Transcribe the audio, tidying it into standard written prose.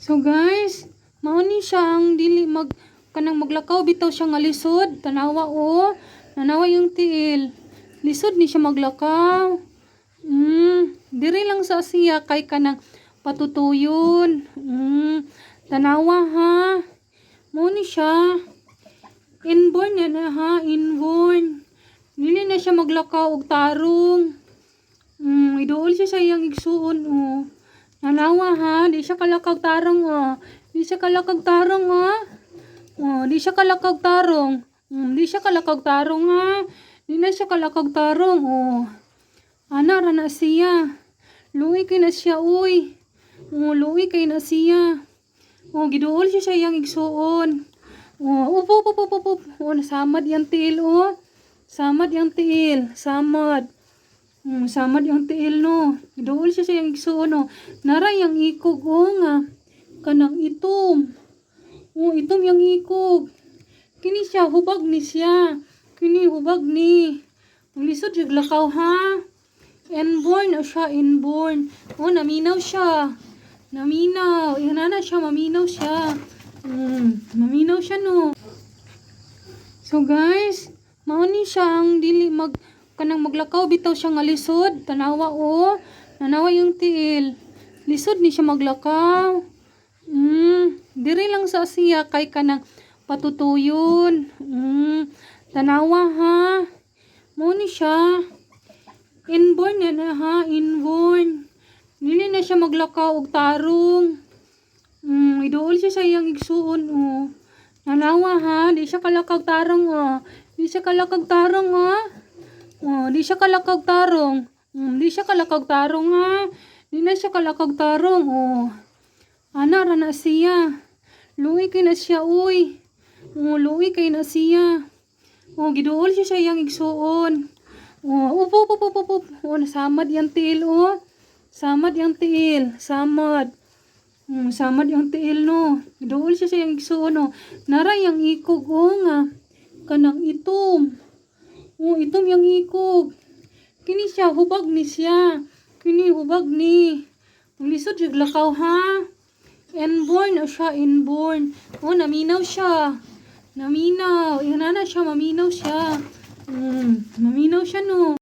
So guys, mao ni siya ang dili kanang maglakaw bitaw siya nga lisod. Tanawa o, nanawa yung tiil. Lisod ni siya maglakaw. Diri lang sa siya kay kanang patutuyon. Tanawa ha. Mao ni siya. Inborn na ha, inborn. Dili na siya maglakaw og tarong. Iduol siya sa iyang igsuon o. Nanawa ha, di siya kalakag tarong o. Di siya kalakag tarong o. Di siya kalakag tarong. Di siya kalakag tarong ha. Di na siya kalakag tarong o. Ana ra na siya. Luoy kay na siya uy. Luoy kay na siya. Giduol siya sa iyang igsuon. Upo. Nasamad yang tiil o. Samad yang tiil. Samad. Samad yung tiil no. Giduol siya sa iyang igsuon no. Nara yang ikog o nga. Kanang itom. Itom yang ikog. Kini siya hubag ni siya. Kini hubag ni. Lisod siya lakaw ha. Inborn o siya, inborn. Naminaw siya. Naminaw. Ihanana siya, maminaw siya. Maminaw siya no. So guys, mao ni siya ang dili kanang maglakaw bitaw siya nga lisod. Tanawa o, nanawa yung tiil. Lisod ni siya maglakaw. Diri lang sa siya kay kanang patutuyon. Tanawa ha. Mao ni siya. Inborn na ha, inborn. Dili na siya maglakaw og tarong. Iduol siya sa iyang igsuon o. Nanawa ha, di siya kalakag tarong o. Di siya kalakag tarong o. Di siya kalakag tarong. Di siya kalakag tarong ha. Di na siya kalakag tarong o. Ana ra na siya. Luoy kay na siya uy. Luoy kay na siya. Giduol siya sa iyang igsuon. Upo. Nasamad yang tiil o. Samad yang tiil. Samad. Samad yung tiil no. Giduol siya sa iyang igsuon no. Nara yang ikog o nga. Kanang itom. Itom yang ikog. Kini siya hubag ni siya. Kini hubag ni. Lisod siya lakaw ha. Inborn o siya, inborn. Naminaw siya. Naminaw. Ihanana siya, maminaw siya. Maminaw siya no.